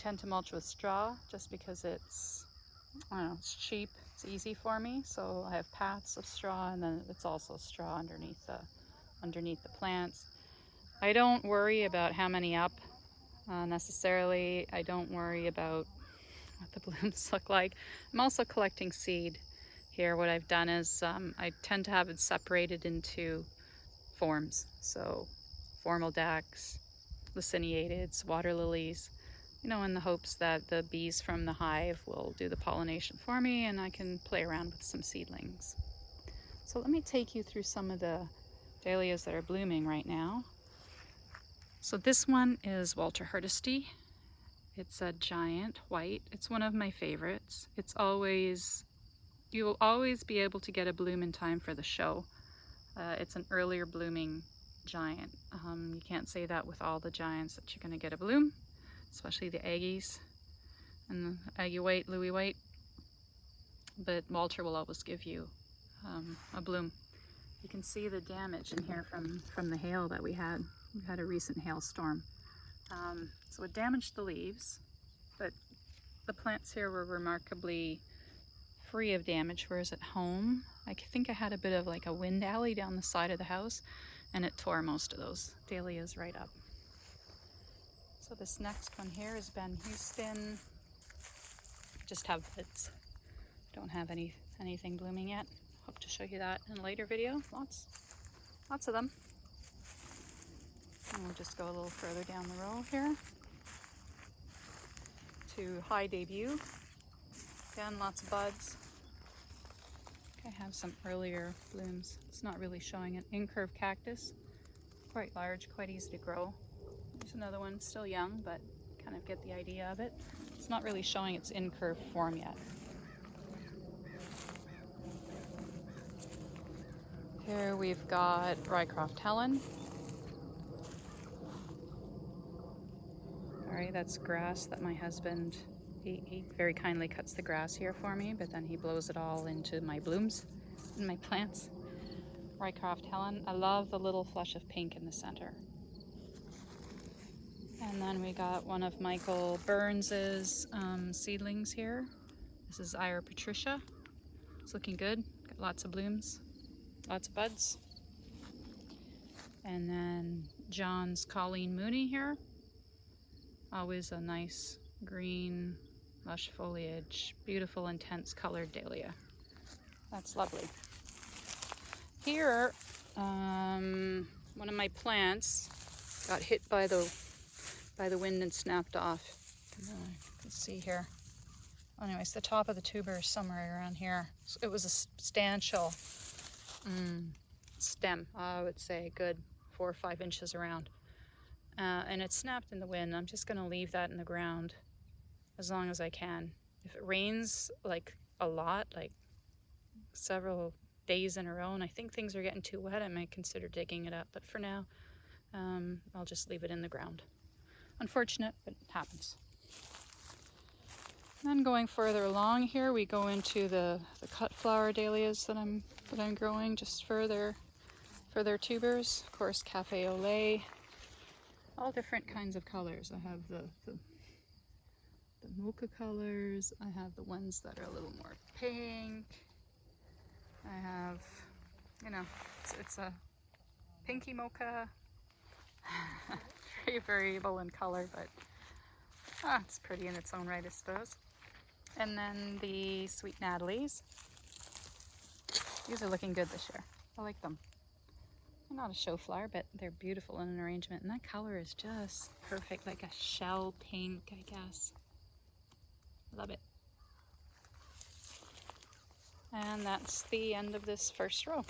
tend to mulch with straw just because it's, I don't know, it's cheap, it's easy for me. So I have paths of straw, and then it's also straw underneath the plants. I don't worry about how many up necessarily. I don't worry about what the blooms look like. I'm also collecting seed here. What I've done is I tend to have it separated into forms. So formal dahlias, laciniateds, water lilies, you know, in the hopes that the bees from the hive will do the pollination for me and I can play around with some seedlings. So let me take you through some of the dahlias that are blooming right now. So this one is Walterhardy. It's a giant white. It's one of my favorites. You will always be able to get a bloom in time for the show. It's an earlier blooming giant. You can't say that with all the giants that you're going to get a bloom, especially the Aggies and the Aggie White, Louis White. But Walter will always give you a bloom. You can see the damage in here from the hail that we had. We had a recent hailstorm. So it damaged the leaves, but the plants here were remarkably free of damage, whereas at home, I think I had a bit of like a wind alley down the side of the house, and it tore most of those dahlias right up. So this next one here is Ben Houston. Just have buds. Don't have anything blooming yet. Hope to show you that in a later video. Lots of them. And we'll just go a little further down the row here to High Debut. Again, lots of buds. I have some earlier blooms. It's not really showing an incurve cactus. Quite large, quite easy to grow. There's another one, still young, but kind of get the idea of it. It's not really showing its incurve form yet. Here we've got Rye Craft Helen. Alright, that's grass that my husband, he very kindly cuts the grass here for me, but then he blows it all into my blooms and my plants. Rye Craft Helen. I love the little flush of pink in the center. And then we got one of Michael Burns's seedlings here. This is Ira Patricia. It's looking good. Got lots of blooms, lots of buds. And then John's Colleen Mooney here. Always a nice green, lush foliage, beautiful, intense colored dahlia. That's lovely. Here, one of my plants got hit by the wind and snapped off. You can see here. Anyways, the top of the tuber is somewhere around here. So it was a substantial stem, I would say, good 4 or 5 inches around. And it snapped in the wind. I'm just going to leave that in the ground as long as I can. If it rains like a lot, like several days in a row, and I think things are getting too wet, I might consider digging it up. But for now, I'll just leave it in the ground. Unfortunate, but it happens. Then going further along here, we go into the cut flower dahlias that I'm growing just further tubers. Of course, Cafe au lait. All different kinds of colors. I have the mocha colors. I have the ones that are a little more pink. I have, you know, it's a pinky mocha. Very variable in color, but it's pretty in its own right, I suppose. And then the Sweet Natalie's. These are looking good this year. I like them. They're not a show flower, but they're beautiful in an arrangement. And that color is just perfect, like a shell pink, I guess. Love it. And that's the end of this first row.